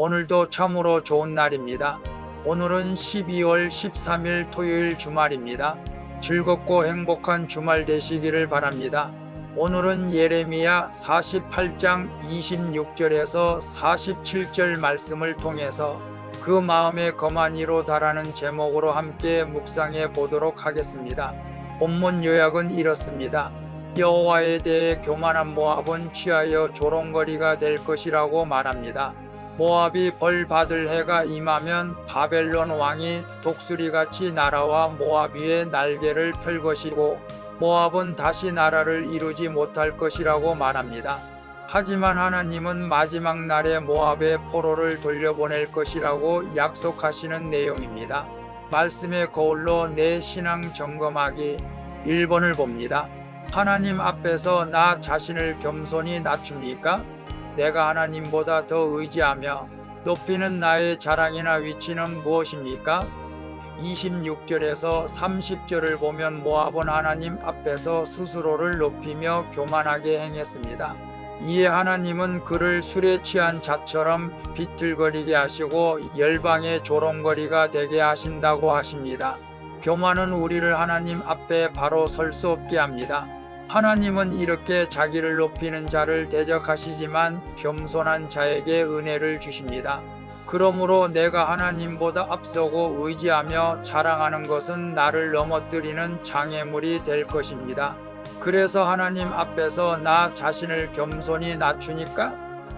오늘도 참으로 좋은 날입니다. 오늘은 12월 13일 토요일 주말입니다. 즐겁고 행복한 주말 되시기를 바랍니다. 오늘은 예레미야 48장 26절에서 47절 말씀을 통해서 그 마음에 거만 이로 달하는 제목으로 함께 묵상해 보도록 하겠습니다. 본문 요약은 이렇습니다. 여호와에 대해 교만한 모압은 취하여 조롱거리가 될 것이라고 말합니다. 모압이 벌 받을 해가 임하면 바벨론 왕이 독수리같이 날아와 모압 위에 날개를 펼 것이고 모압은 다시 나라를 이루지 못할 것이라고 말합니다. 하지만 하나님은 마지막 날에 모압의 포로를 돌려보낼 것이라고 약속하시는 내용입니다. 말씀의 거울로 내 신앙 점검하기 1번을 봅니다. 하나님 앞에서 나 자신을 겸손히 낮춥니까? 내가 하나님보다 더 의지하며 높이는 나의 자랑이나 위치는 무엇입니까? 26절에서 30절을 보면 모압은 하나님 앞에서 스스로를 높이며 교만하게 행했습니다. 이에 하나님은 그를 술에 취한 자처럼 비틀거리게 하시고 열방의 조롱거리가 되게 하신다고 하십니다. 교만은 우리를 하나님 앞에 바로 설 수 없게 합니다. 하나님은 이렇게 자기를 높이는 자를 대적하시지만 겸손한 자에게 은혜를 주십니다. 그러므로 내가 하나님보다 앞서고 의지하며 자랑하는 것은 나를 넘어뜨리는 장애물이 될 것입니다. 그래서 하나님 앞에서 나 자신을 겸손히 낮추니까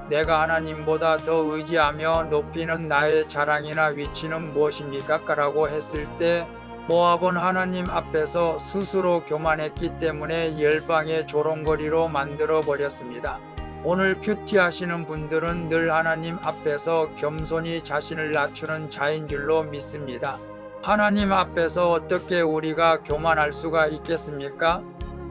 내가 하나님보다 더 의지하며 높이는 나의 자랑이나 위치는 무엇입니까? 라고 했을 때 모압은 하나님 앞에서 스스로 교만했기 때문에 열방의 조롱거리로 만들어 버렸습니다. 오늘 큐티 하시는 분들은 늘 하나님 앞에서 겸손히 자신을 낮추는 자인 줄로 믿습니다. 하나님 앞에서 어떻게 우리가 교만할 수가 있겠습니까?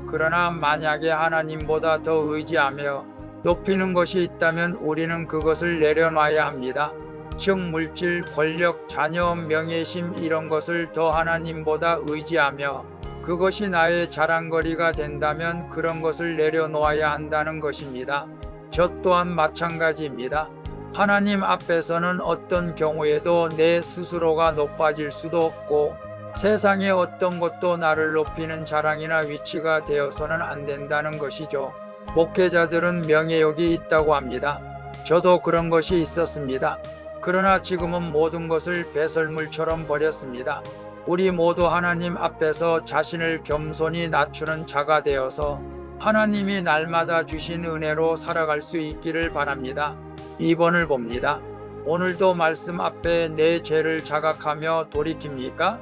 그러나 만약에 하나님보다 더 의지하며 높이는 것이 있다면 우리는 그것을 내려놔야 합니다. 즉 물질, 권력, 자녀, 명예심 이런 것을 더 하나님보다 의지하며 그것이 나의 자랑거리가 된다면 그런 것을 내려놓아야 한다는 것입니다. 저 또한 마찬가지입니다. 하나님 앞에서는 어떤 경우에도 내 스스로가 높아질 수도 없고 세상의 어떤 것도 나를 높이는 자랑이나 위치가 되어서는 안 된다는 것이죠. 목회자들은 명예욕이 있다고 합니다. 저도 그런 것이 있었습니다. 그러나 지금은 모든 것을 배설물처럼 버렸습니다. 우리 모두 하나님 앞에서 자신을 겸손히 낮추는 자가 되어서 하나님이 날마다 주신 은혜로 살아갈 수 있기를 바랍니다. 2번을 봅니다. 오늘도 말씀 앞에 내 죄를 자각하며 돌이킵니까?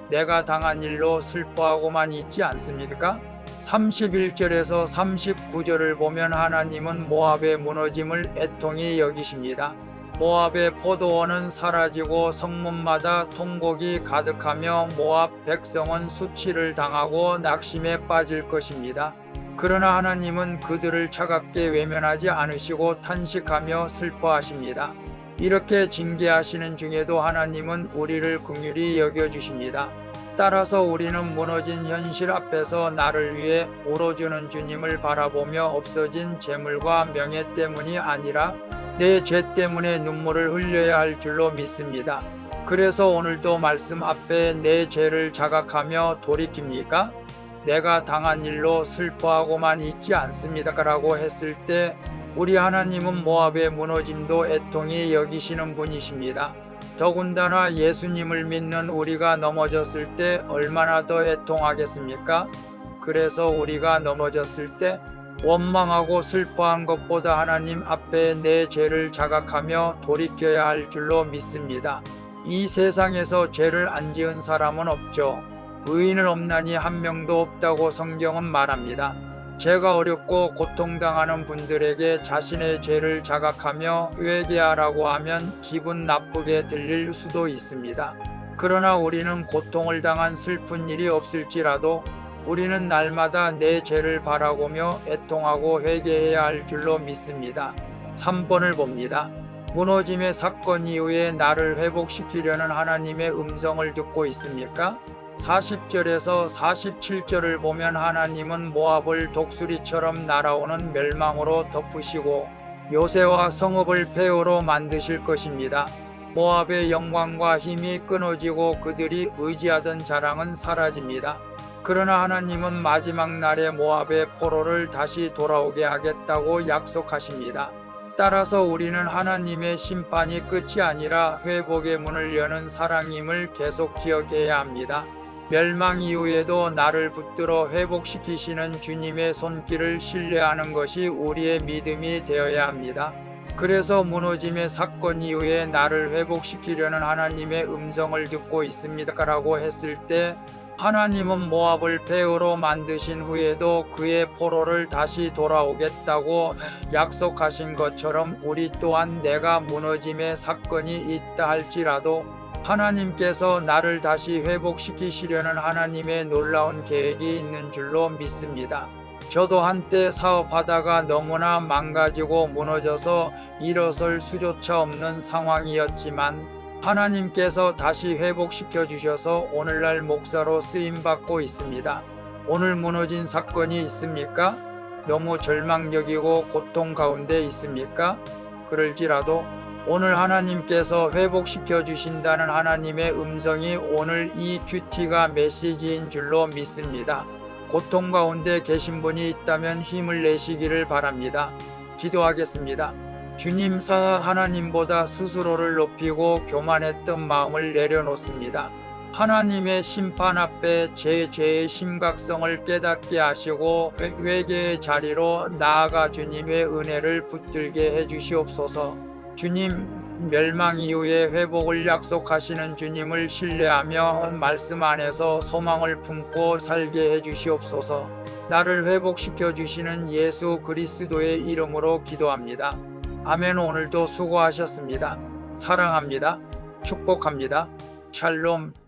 내가 당한 일로 슬퍼하고만 있지 않습니까? 31절에서 39절을 보면 하나님은 모압의 무너짐을 애통히 여기십니다. 모압의 포도원은 사라지고 성문마다 통곡이 가득하며 모압 백성은 수치를 당하고 낙심에 빠질 것입니다. 그러나 하나님은 그들을 차갑게 외면하지 않으시고 탄식하며 슬퍼하십니다. 이렇게 징계하시는 중에도 하나님은 우리를 긍휼히 여겨주십니다. 따라서 우리는 무너진 현실 앞에서 나를 위해 울어주는 주님을 바라보며 없어진 재물과 명예 때문이 아니라 내 죄 때문에 눈물을 흘려야 할 줄로 믿습니다. 그래서 오늘도 말씀 앞에 내 죄를 자각하며 돌이킵니까? 내가 당한 일로 슬퍼하고만 있지 않습니다. 라고 했을 때 우리 하나님은 모압의 무너짐도 애통히 여기시는 분이십니다. 더군다나 예수님을 믿는 우리가 넘어졌을 때 얼마나 더 애통하겠습니까? 그래서 우리가 넘어졌을 때 원망하고 슬퍼한 것보다 하나님 앞에 내 죄를 자각하며 돌이켜야 할 줄로 믿습니다. 이 세상에서 죄를 안 지은 사람은 없죠. 의인은 없나니 한 명도 없다고 성경은 말합니다. 죄가 어렵고 고통당하는 분들에게 자신의 죄를 자각하며 회개하라고 하면 기분 나쁘게 들릴 수도 있습니다. 그러나 우리는 고통을 당한 슬픈 일이 없을지라도 우리는 날마다 내 죄를 바라보며 애통하고 회개해야 할 줄로 믿습니다. 3번을 봅니다. 무너짐의 사건 이후에 나를 회복시키려는 하나님의 음성을 듣고 있습니까? 40절에서 47절을 보면 하나님은 모압을 독수리처럼 날아오는 멸망으로 덮으시고 요새와 성읍을 폐허로 만드실 것입니다. 모압의 영광과 힘이 끊어지고 그들이 의지하던 자랑은 사라집니다. 그러나 하나님은 마지막 날에 모압의 포로를 다시 돌아오게 하겠다고 약속하십니다. 따라서 우리는 하나님의 심판이 끝이 아니라 회복의 문을 여는 사랑임을 계속 기억해야 합니다. 멸망 이후에도 나를 붙들어 회복시키시는 주님의 손길을 신뢰하는 것이 우리의 믿음이 되어야 합니다. 그래서 무너짐의 사건 이후에 나를 회복시키려는 하나님의 음성을 듣고 있습니다라고 했을 때 하나님은 모압을 폐허로 만드신 후에도 그의 포로를 다시 돌아오겠다고 약속하신 것처럼 우리 또한 내가 무너짐의 사건이 있다 할지라도 하나님께서 나를 다시 회복시키시려는 하나님의 놀라운 계획이 있는 줄로 믿습니다. 저도 한때 사업하다가 너무나 망가지고 무너져서 일어설 수조차 없는 상황이었지만 하나님께서 다시 회복시켜 주셔서 오늘날 목사로 쓰임받고 있습니다. 오늘 무너진 사건이 있습니까? 너무 절망적이고 고통 가운데 있습니까? 그럴지라도 오늘 하나님께서 회복시켜 주신다는 하나님의 음성이 오늘 이 큐티가 메시지인 줄로 믿습니다. 고통 가운데 계신 분이 있다면 힘을 내시기를 바랍니다. 기도하겠습니다. 주님, 하나님보다 스스로를 높이고 교만했던 마음을 내려놓습니다. 하나님의 심판 앞에 제 죄의 심각성을 깨닫게 하시고 회개의 자리로 나아가 주님의 은혜를 붙들게 해주시옵소서. 주님, 멸망 이후에 회복을 약속하시는 주님을 신뢰하며 말씀 안에서 소망을 품고 살게 해주시옵소서. 나를 회복시켜 주시는 예수 그리스도의 이름으로 기도합니다. 아멘. 오늘도 수고하셨습니다. 사랑합니다. 축복합니다. 샬롬.